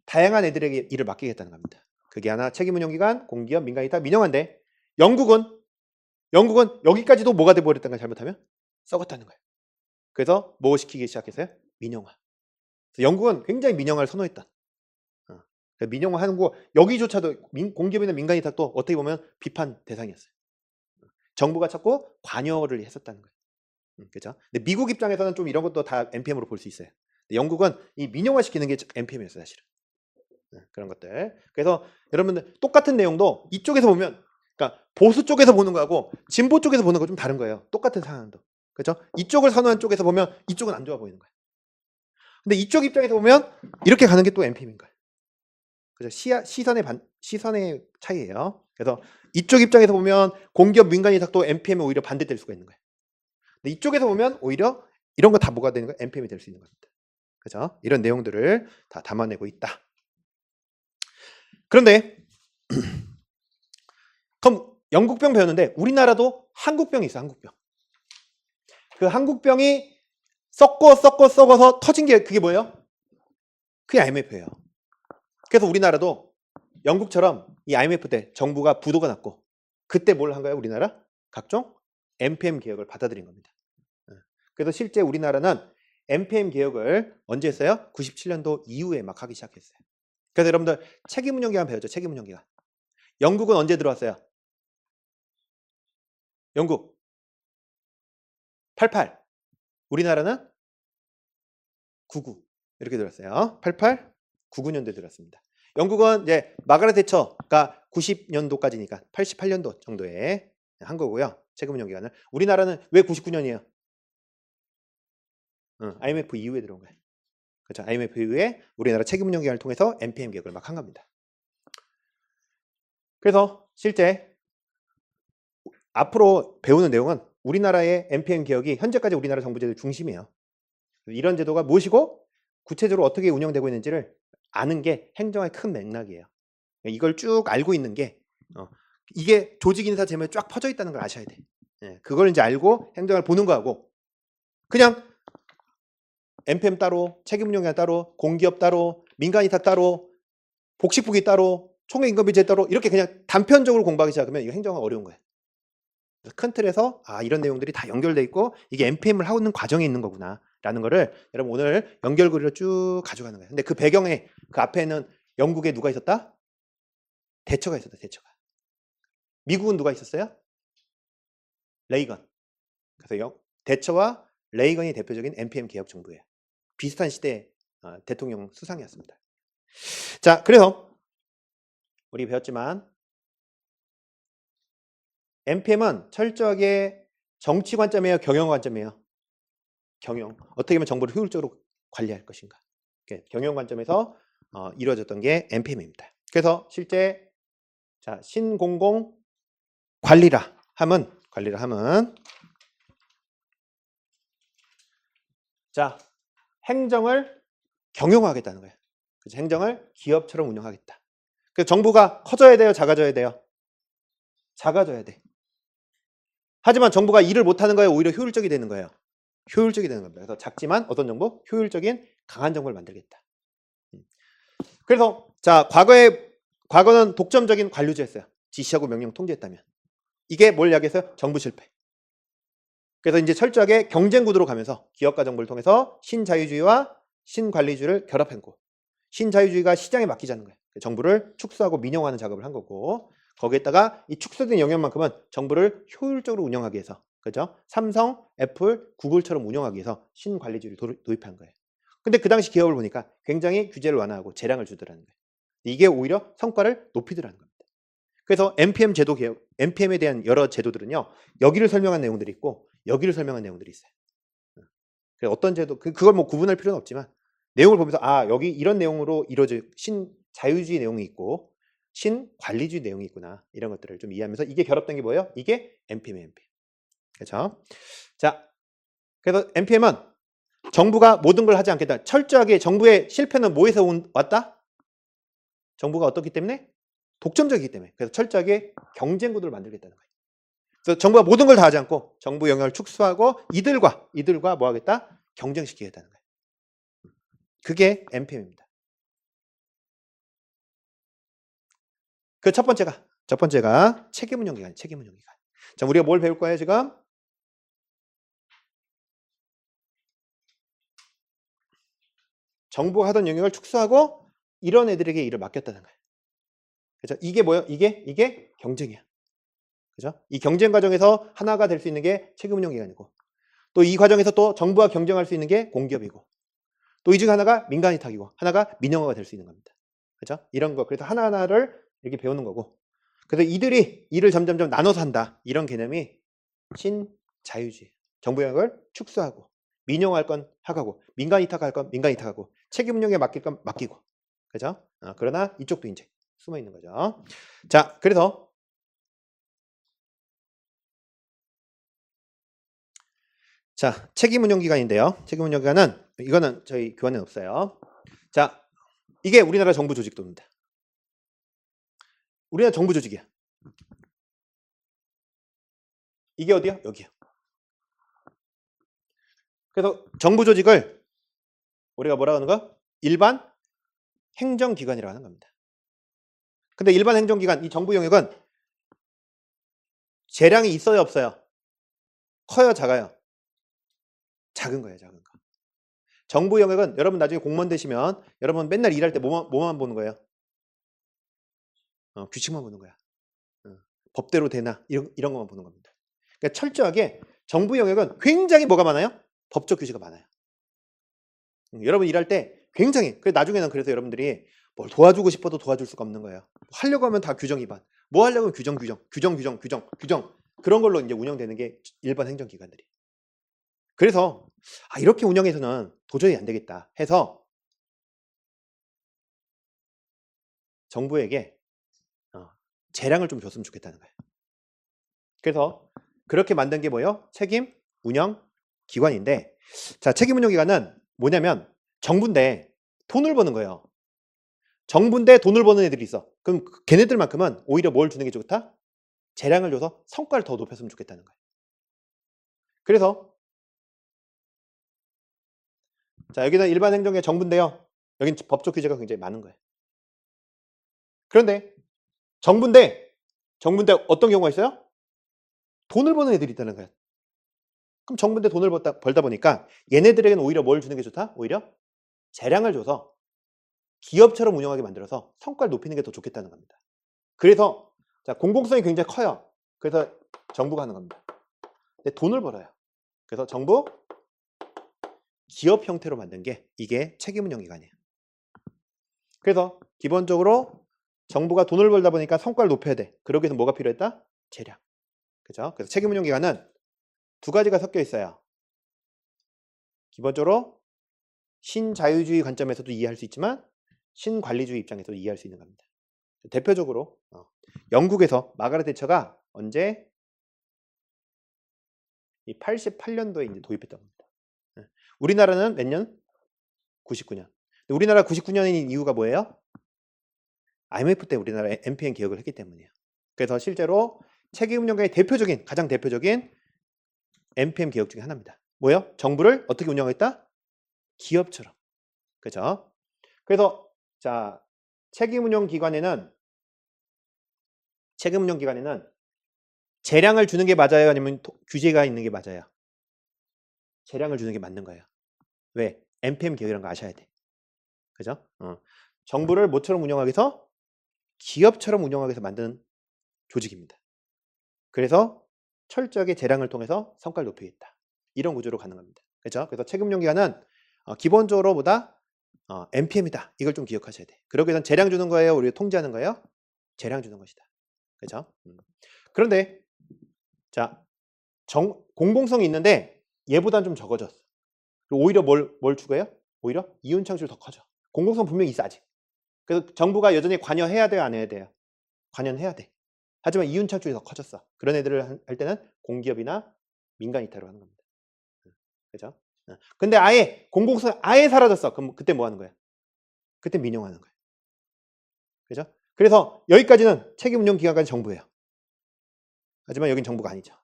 다양한 애들에게 일을 맡기겠다는 겁니다. 그게 하나 책임운용기관, 공기업, 민간이 다 민영화인데 영국은 여기까지도 뭐가 돼버렸다는 거야. 잘못하면 썩었다는 거예요. 그래서 뭐 시키기 시작했어요? 민영화. 그래서 영국은 굉장히 민영화를 선호했다. 민영화하는 거 여기조차도 공기업이나 민간이탁도 어떻게 보면 비판 대상이었어요. 정부가 자꾸 관여를 했었다는 거예요. 그죠? 근데 미국 입장에서는 좀 이런 것도 다 NPM으로 볼 수 있어요. 영국은 이 민영화 시키는 게 NPM이었어요, 사실은. 그런 것들. 그래서 여러분들 똑같은 내용도 이쪽에서 보면, 그러니까 보수 쪽에서 보는 거하고 진보 쪽에서 보는 거 좀 다른 거예요. 똑같은 상황도. 그렇죠? 이쪽을 선호한 쪽에서 보면 이쪽은 안 좋아 보이는 거예요. 근데 이쪽 입장에서 보면 이렇게 가는 게 또 NPM인 거예요. 그래서 시선의 차이예요. 그래서 이쪽 입장에서 보면 공기업 민간이탁도 NPM에 오히려 반대될 수가 있는 거예요. 근데 이쪽에서 보면 오히려 이런 거 다 뭐가 되는 거예요? NPM이 될 수 있는 겁니다. 그죠? 이런 내용들을 다 담아내고 있다. 그런데 그럼 영국병 배웠는데 우리나라도 한국병이 있어. 한국병. 그 한국병이 썩어서 터진 게 그게 뭐예요? 그게 IMF예요. 그래서 우리나라도 영국처럼 이 IMF 때 정부가 부도가 났고 그때 뭘 한 거예요? 우리나라? 각종 NPM 개혁을 받아들인 겁니다. 그래서 실제 우리나라는 NPM 개혁을 언제 했어요? 97년도 이후에 막 하기 시작했어요. 그래서 여러분들 책임운용기관 배웠죠? 책임운용기관. 영국은 언제 들어왔어요? 영국 88. 우리나라는 99. 이렇게 들었어요. 88, 99년도에 들었습니다. 영국은 이제 마가렛 대처가 90년도까지니까 88년도 정도에 한 거고요. 책임운용기관을. 우리나라는 왜 99년이에요? IMF 이후에 들어온 거예요. 그렇죠. IMF 이후에 우리나라 책임운용기관을 통해서 NPM 개혁을 막 한 겁니다. 그래서 실제 앞으로 배우는 내용은 우리나라의 NPM 개혁이 현재까지 우리나라 정부 제도 중심이에요. 이런 제도가 무엇이고 구체적으로 어떻게 운영되고 있는지를 아는 게 행정의 큰 맥락이에요. 이걸 쭉 알고 있는 게 이게 조직 인사 재무에 쫙 퍼져 있다는 걸 아셔야 돼. 예, 그걸 이제 알고 행정을 보는 거하고 그냥 NPM 따로, 책임운용기관 따로, 공기업 따로, 민간이사 따로, 복식부기 따로, 총액임금비제 따로 이렇게 그냥 단편적으로 공부하기 시작하면 이거 행정은 어려운 거예요. 큰 틀에서 이런 내용들이 다 연결돼 있고 이게 NPM을 하고 있는 과정에 있는 거구나 라는 거를 여러분 오늘 연결고리로 쭉 가져가는 거예요. 근데 그 배경에 그 앞에는 영국에 누가 있었다? 대처가 있었다. 대처가. 미국은 누가 있었어요? 레이건. 그래서 대처와 레이건이 대표적인 NPM 개혁 정부예요. 비슷한 시대 대통령 수상이었습니다. 자, 그래서 우리 배웠지만 NPM은 철저하게 정치 관점이에요, 경영 관점이에요. 경영. 어떻게 하면 정보를 효율적으로 관리할 것인가. 경영 관점에서 이루어졌던 게 NPM입니다. 그래서 실제 자, 신공공 관리라 함은 자, 행정을 경영화하겠다는 거예요. 그래서 행정을 기업처럼 운영하겠다. 그래서 정부가 커져야 돼요, 작아져야 돼요? 작아져야 돼. 하지만 정부가 일을 못하는 거예요, 오히려 효율적이 되는 거예요? 효율적이 되는 겁니다. 그래서 작지만 어떤 정부? 효율적인 강한 정부를 만들겠다. 그래서 자, 과거는 독점적인 관료제였어요. 지시하고 명령 통제했다면. 이게 뭘 이야기했어요? 정부 실패. 그래서 이제 철저하게 경쟁 구도로 가면서 기업과 정부를 통해서 신자유주의와 신관리주의를 결합했고 신자유주의가 시장에 맡기자는 거예요. 정부를 축소하고 민영화하는 작업을 한 거고 거기에다가 이 축소된 영역만큼은 정부를 효율적으로 운영하기 위해서 그죠? 삼성, 애플, 구글처럼 운영하기 위해서 신관리주의를 도입한 거예요. 근데 그 당시 기업을 보니까 굉장히 규제를 완화하고 재량을 주더라는 거예요. 이게 오히려 성과를 높이더라는 겁니다. 그래서 NPM 제도 개혁, NPM에 대한 여러 제도들은요. 여기를 설명한 내용들이 있고 여기를 설명한 내용들이 있어요. 그래서 어떤 제도, 그걸 뭐 구분할 필요는 없지만 내용을 보면서 여기 이런 내용으로 이루어져 신자유주의 내용이 있고 신관리주의 내용이 있구나. 이런 것들을 좀 이해하면서 이게 결합된 게 뭐예요? 이게 NPM이에요. NPM. 그렇죠? 자, 그래서 NPM은 정부가 모든 걸 하지 않겠다. 철저하게 정부의 실패는 뭐에서 왔다? 정부가 어떻기 때문에? 독점적이기 때문에. 그래서 철저하게 경쟁 구도를 만들겠다는 거예요. 그래서 정부가 모든 걸 다 하지 않고 정부 영역을 축소하고 이들과 뭐 하겠다? 경쟁시키겠다는 거예요. 그게 NPM입니다. 그 첫 번째가 책임운용기관. 자, 우리가 뭘 배울 거예요, 지금? 정부가 하던 영역을 축소하고 이런 애들에게 일을 맡겼다는 거예요. 그죠? 이게 뭐예요? 이게 경쟁이야. 그죠? 이 경쟁 과정에서 하나가 될 수 있는 게 책임운용기관이고 또 이 과정에서 또 정부와 경쟁할 수 있는 게 공기업이고 또 이 중 하나가 민간위탁이고 하나가 민영화가 될 수 있는 겁니다. 그죠? 이런 거. 그래서 하나하나를 이렇게 배우는 거고 그래서 이들이 일을 점점점 나눠서 한다. 이런 개념이 신자유주의. 정부 영역을 축소하고 민영화할 건 하고 민간위탁할 건 민간위탁하고 책임운용에 맡길 건 맡기고 그죠? 그러나 이쪽도 이제 숨어 있는 거죠. 자, 그래서 자, 책임운용기관인데요. 책임운용기관은 이거는 저희 교환에 없어요. 자, 이게 우리나라 정부 조직도입니다. 우리나라 정부 조직이야. 이게 어디야? 여기야. 그래서 정부 조직을 우리가 뭐라고 하는 거? 일반 행정기관이라고 하는 겁니다. 근데 일반 행정기관, 이 정부 영역은 재량이 있어요, 없어요? 커요, 작아요? 작은 거예요, 작은 거. 정부 영역은 여러분 나중에 공무원 되시면 여러분 맨날 일할 때 뭐만 보는 거예요? 규칙만 보는 거야. 법대로 되나? 이런 것만 보는 겁니다. 그러니까 철저하게 정부 영역은 굉장히 뭐가 많아요? 법적 규제가 많아요. 여러분 일할 때 굉장히 나중에는 그래서 여러분들이 뭘 도와주고 싶어도 도와줄 수가 없는 거예요. 하려고 하면 다 규정 위반. 뭐 하려고 하면 규정 그런 걸로 이제 운영되는 게 일반 행정기관들이. 그래서 이렇게 운영해서는 도저히 안 되겠다 해서 정부에게 재량을 좀 줬으면 좋겠다는 거예요. 그래서 그렇게 만든 게 뭐예요? 책임 운영 기관인데, 자, 책임 운영 기관은 뭐냐면 정부인데 돈을 버는 거예요. 정부인데 돈을 버는 애들이 있어. 그럼 걔네들만큼은 오히려 뭘 주는 게 좋다? 재량을 줘서 성과를 더 높였으면 좋겠다는 거예요. 그래서 자, 여기는 일반 행정의 정부인데요. 여긴 법적 규제가 굉장히 많은 거예요. 그런데 정부인데 어떤 경우가 있어요? 돈을 버는 애들이 있다는 거예요. 그럼 정부인데 돈을 벌다 보니까 얘네들에게는 오히려 뭘 주는 게 좋다? 오히려 재량을 줘서 기업처럼 운영하게 만들어서 성과를 높이는 게 더 좋겠다는 겁니다. 그래서 자, 공공성이 굉장히 커요. 그래서 정부가 하는 겁니다. 근데 돈을 벌어요. 그래서 정부 기업 형태로 만든 게 이게 책임운영기관이에요. 그래서 기본적으로 정부가 돈을 벌다 보니까 성과를 높여야 돼. 그러기 위해서 뭐가 필요했다? 재량. 그죠? 그래서 책임운영기관은 두 가지가 섞여 있어요. 기본적으로 신자유주의 관점에서도 이해할 수 있지만 신관리주의 입장에서도 이해할 수 있는 겁니다. 대표적으로 영국에서 마가렛 대처가 언제? 이 88년도에 이제 도입했던 겁니다. 우리나라는 몇 년? 99년. 우리나라 99년인 이유가 뭐예요? IMF 때 우리나라 MPN 개혁을 했기 때문이에요. 그래서 실제로 책임운영가의 가장 대표적인 MPN 개혁 중에 하나입니다. 뭐예요? 정부를 어떻게 운영했다? 기업처럼. 그죠? 그래서 자, 책임운영기관에는 재량을 주는 게 맞아요? 아니면 규제가 있는 게 맞아요? 재량을 주는 게 맞는 거예요. 왜? MPN 개혁이라는 거 아셔야 돼. 그죠? 정부를 뭐처럼 운영하기 위해서? 기업처럼 운영하기 위해서 만든 조직입니다. 그래서 철저하게 재량을 통해서 성과를 높이겠다. 이런 구조로 가는 겁니다. 그렇죠? 그래서 책임운영기관은 기본적으로 보다 MPM이다. 이걸 좀 기억하셔야 돼. 그러기 위해서는 재량 주는 거예요? 우리가 통제하는 거예요? 재량 주는 것이다. 그렇죠? 그런데 자, 공공성이 있는데 얘보다는 좀 적어졌어. 오히려 뭘 추구해요? 오히려 이윤 창출이 더 커져. 공공성 분명히 있어 아직. 그래서 정부가 여전히 관여해야 돼요, 안 해야 돼요? 관여해야 돼. 하지만 이윤 창출이 더 커졌어. 그런 애들을 할 때는 공기업이나 민간 이타로 하는 겁니다. 그죠? 근데 아예 공공성 아예 사라졌어. 그럼 그때 뭐 하는 거야? 그때 민영화하는 거야. 그죠? 그래서 여기까지는 책임운영기관까지 정부예요. 하지만 여긴 정부가 아니죠.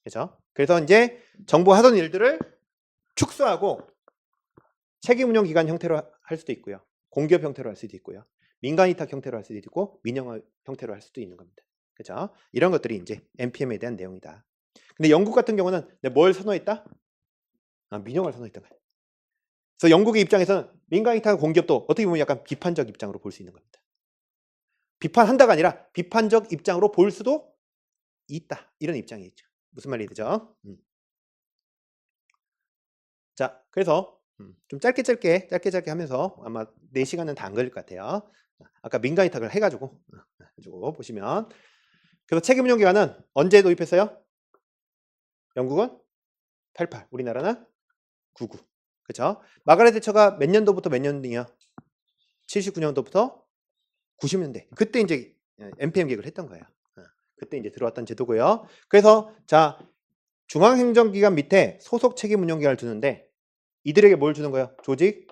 그죠? 그래서 이제 정부가 하던 일들을 축소하고 책임운영기관 형태로 할 수도 있고요. 공기업 형태로 할 수도 있고요. 민간 이탁 형태로 할 수도 있고 민영화 형태로 할 수도 있는 겁니다. 그죠? 이런 것들이 이제 MPM에 대한 내용이다. 근데 영국 같은 경우는 뭘 선호했다? 민영화를 선호했던 거예요. 그래서 영국의 입장에서는 민간 이탁 공기업도 어떻게 보면 약간 비판적 입장으로 볼 수 있는 겁니다. 비판한다가 아니라 비판적 입장으로 볼 수도 있다. 이런 입장이 있죠. 무슨 말이죠? 자, 그래서 좀 짧게 하면서 아마 4시간은 다 안 걸릴 것 같아요. 아까 민간 이탁을 해가지고 보시면, 그래서 책임운영기관은 언제 도입했어요? 영국은 88, 우리나라는 99. 그렇죠? 마가렛 대처가 몇 년도부터 몇 년이야? 79년도부터 90년대. 그때 이제 MPM 개혁을 했던 거예요. 그때 이제 들어왔던 제도고요. 그래서 자, 중앙행정기관 밑에 소속 책임운영기관을 두는데 이들에게 뭘 주는 거예요? 조직,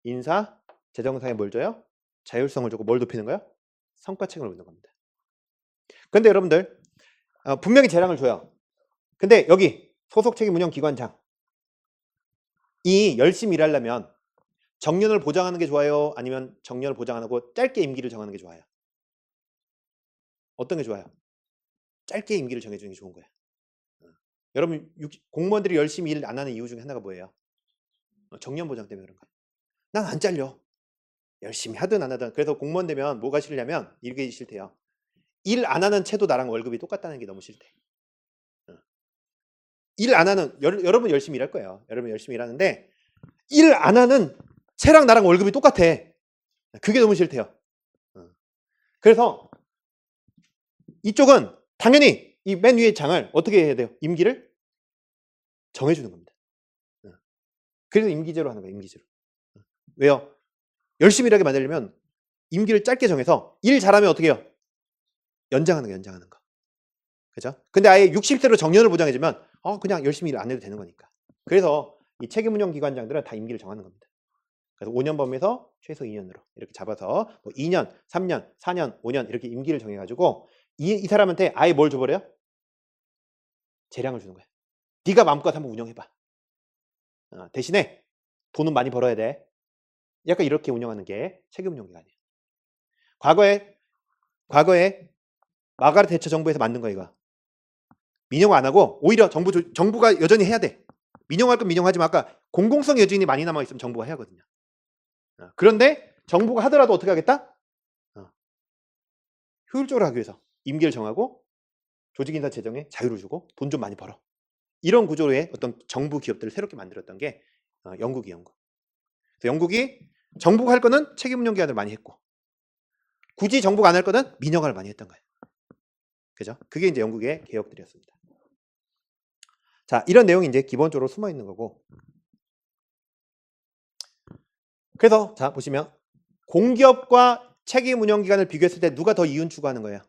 인사, 재정상에 뭘 줘요? 자율성을 주고 뭘 높이는 거예요? 성과책임을 놓는 겁니다. 그런데 여러분들 분명히 재량을 줘요. 근데 여기 소속 책임운영기관장 이 열심히 일하려면 정년을 보장하는 게 좋아요? 아니면 정년을 보장 안 하고 짧게 임기를 정하는 게 좋아요? 어떤 게 좋아요? 짧게 임기를 정해주는 게 좋은 거예요. 여러분 공무원들이 열심히 일 안 하는 이유 중에 하나가 뭐예요? 정년 보장 때문에 그런 거예요. 난 안 잘려. 열심히 하든 안 하든. 그래서 공무원 되면 뭐가 싫냐면 이게 싫대요. 일 안 하는 채도 나랑 월급이 똑같다는 게 너무 싫대. 일 안 하는 여러분 열심히 일할 거예요. 여러분 열심히 일하는데 일 안 하는 채랑 나랑 월급이 똑같아. 그게 너무 싫대요. 그래서 이쪽은 당연히 이 맨 위에 장을 어떻게 해야 돼요? 임기를 정해주는 겁니다. 그래서 임기제로 하는 거예요. 임기제로. 왜요? 열심히 일하게 만들려면 임기를 짧게 정해서 일 잘하면 어떻게 해요? 연장하는 거, 연장하는 거. 그죠? 근데 아예 60세로 정년을 보장해주면 그냥 열심히 일 안 해도 되는 거니까. 그래서 이 책임운용기관장들은 다 임기를 정하는 겁니다. 그래서 5년 범위에서 최소 2년으로 이렇게 잡아서 뭐 2년, 3년, 4년, 5년 이렇게 임기를 정해가지고 이 사람한테 아예 뭘 줘버려요? 재량을 주는 거야. 네가 마음껏 한번 운영해봐. 대신에 돈은 많이 벌어야 돼. 약간 이렇게 운영하는 게 책임운용기관이에요. 과거에 마가렛 대처 정부에서 만든 거 이거. 민영 안 하고 오히려 정부가 여전히 해야 돼. 민영할 건 민영하지만 아까 공공성 여진이 많이 남아 있으면 정부가 해야 하거든요. 그런데 정부가 하더라도 어떻게 하겠다? 효율적으로 하기 위해서 임기를 정하고 조직인사 재정에 자유를 주고 돈 좀 많이 벌어. 이런 구조의 어떤 정부 기업들을 새롭게 만들었던 게 영국이. 그래서 영국이 정부가 할 거는 책임운용기관을 많이 했고 굳이 정부가 안 할 거는 민영화를 많이 했던 거예요. 그죠? 그게 이제 영국의 개혁들이었습니다. 자, 이런 내용이 이제 기본적으로 숨어 있는 거고. 그래서 자 보시면 공기업과 책임운용기관을 비교했을 때 누가 더 이윤 추구하는 거예요?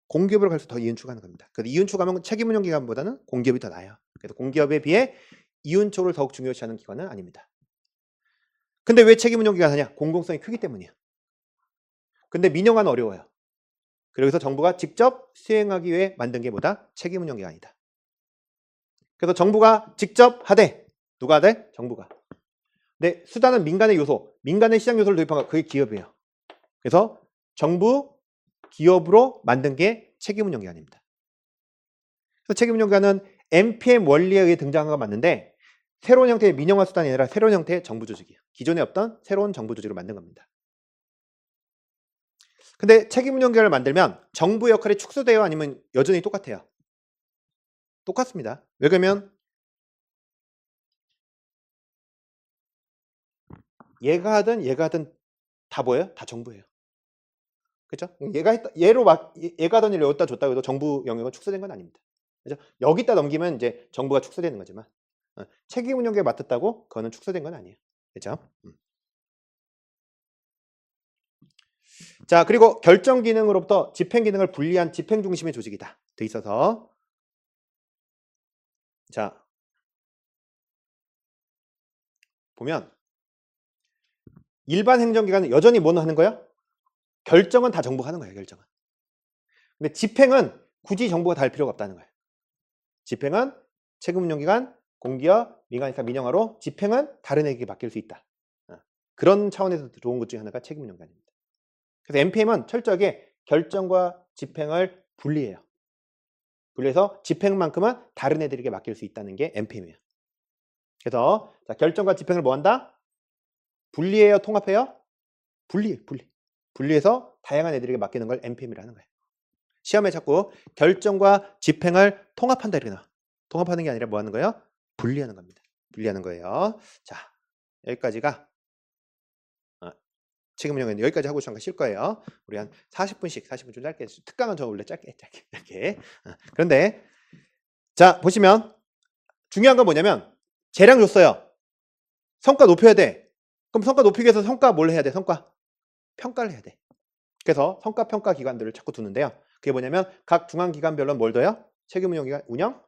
공기업으로 갈수록 더 이윤 추구하는 겁니다. 그래서 이윤 추구하면 책임운용기관보다는 공기업이 더 나아요. 그래서 공기업에 비해 이윤 추구를 더욱 중요시하는 기관은 아닙니다. 근데 왜 책임운용기관 하냐? 공공성이 크기 때문이에요. 근데 민영화는 어려워요. 그래서 정부가 직접 수행하기 위해 만든 게 뭐다? 책임운용기관이다. 그래서 정부가 직접 하되 누가 하되? 정부가. 근데 수단은 민간의 요소, 민간의 시장 요소를 도입한 거 그게 기업이에요. 그래서 정부 기업으로 만든 게 책임운용기관입니다. 그래서 책임운용기관은 MPM 원리에 의해 등장한 거 맞는데 새로운 형태의 민영화 수단이 아니라 새로운 형태의 정부 조직이에요. 기존에 없던 새로운 정부 조직을 만든 겁니다. 근데 책임운용기관을 만들면 정부 역할이 축소돼요? 아니면 여전히 똑같아요? 똑같습니다. 왜 그러면 얘가 하든 다 뭐예요? 다 정부예요. 그렇죠? 얘가 하던 일을 여기다 줬다고 해도 정부 영역은 축소된 건 아닙니다. 그렇죠? 여기다 넘기면 이제 정부가 축소되는 거지만 책임운용계에 맡았다고 그거는 축소된 건 아니에요. 그렇죠? 자, 그리고 결정 기능으로부터 집행 기능을 분리한 집행 중심의 조직이다. 돼 있어서 자 보면 일반 행정기관은 여전히 뭐는 하는 거야? 결정은 다 정부가 하는 거예요. 결정은. 근데 집행은 굳이 정부가 다 할 필요가 없다는 거예요. 집행은 책임운용기관, 공기업, 민간이사 민영화로 집행은 다른 에게 맡길 수 있다. 그런 차원에서 좋은 것 중에 하나가 책임운용기관입니다. 그래서 MPM은 철저하게 결정과 집행을 분리해요. 분리해서 집행만큼은 다른 애들에게 맡길 수 있다는 게 MPM이에요. 그래서 자, 결정과 집행을 뭐 한다? 분리해요? 통합해요? 분리해서 다양한 애들에게 맡기는 걸 MPM이라는 거예요. 시험에 자꾸 결정과 집행을 통합한다 이렇게 나와. 통합하는 게 아니라 뭐 하는 거예요? 분리하는 겁니다. 분리하는 거예요. 자, 여기까지가 책임운용은 여기까지 하고 잠깐 쉴 거예요. 우리 한 40분 좀 짧게, 특강은 저 원래 짧게. 그런데 자 보시면 중요한 건 뭐냐면 재량 줬어요. 성과 높여야 돼. 그럼 성과 높이기 위해서 성과 뭘 해야 돼? 성과 평가를 해야 돼. 그래서 성과 평가 기관들을 자꾸 두는데요. 그게 뭐냐면 각 중앙기관별로 뭘 둬요? 책임운용기관 운영,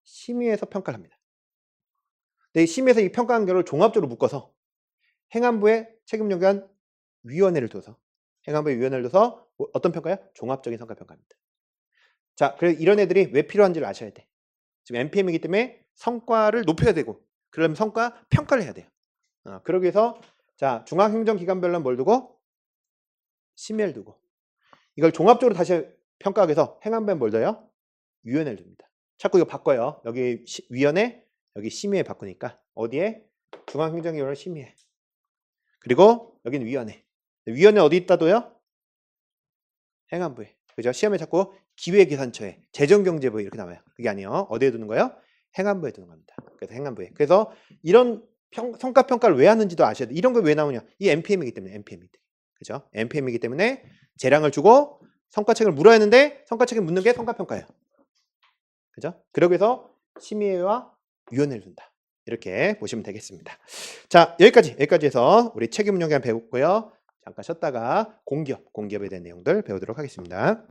심의에서 평가를 합니다. 근데 이 심의에서 이 평가한 결과를 종합적으로 묶어서 행안부의 책임운용기관 위원회를 둬서 어떤 평가야? 종합적인 성과평가입니다. 자, 그래서 이런 애들이 왜 필요한지를 아셔야 돼. 지금 MPM이기 때문에 성과를 높여야 되고 그러려면 성과 평가를 해야 돼요. 그러기 위해서 자 중앙행정기관별로 뭘 두고? 심의를 두고 이걸 종합적으로 다시 평가하기 위해서 행안부에 뭘 둬요? 위원회를 둡니다. 자꾸 이거 바꿔요. 여기 위원회, 여기 심의에 바꾸니까 어디에? 중앙행정기관을 심의해. 그리고 여기는 위원회. 위원회 어디 있다 둬요? 행안부에. 그죠? 시험에 자꾸 기획예산처에, 재정경제부에 이렇게 나와요. 그게 아니에요. 어디에 두는 거예요? 행안부에 두는 겁니다. 그래서 행안부에. 그래서 이런 성과평가를 왜 하는지도 아셔야 돼. 이런 거 왜 나오냐? 이 MPM이기 때문에, MPM이기. 그죠? MPM이기 때문에 재량을 주고 성과책을 물어야 하는데 성과책을 묻는 게 성과평가예요. 그죠? 그러기 위해서 심의회와 위원회를 둔다. 이렇게 보시면 되겠습니다. 자, 여기까지 해서 우리 책임운용기관 배웠고요. 잠깐 쉬었다가 공기업에 대한 내용들 배우도록 하겠습니다.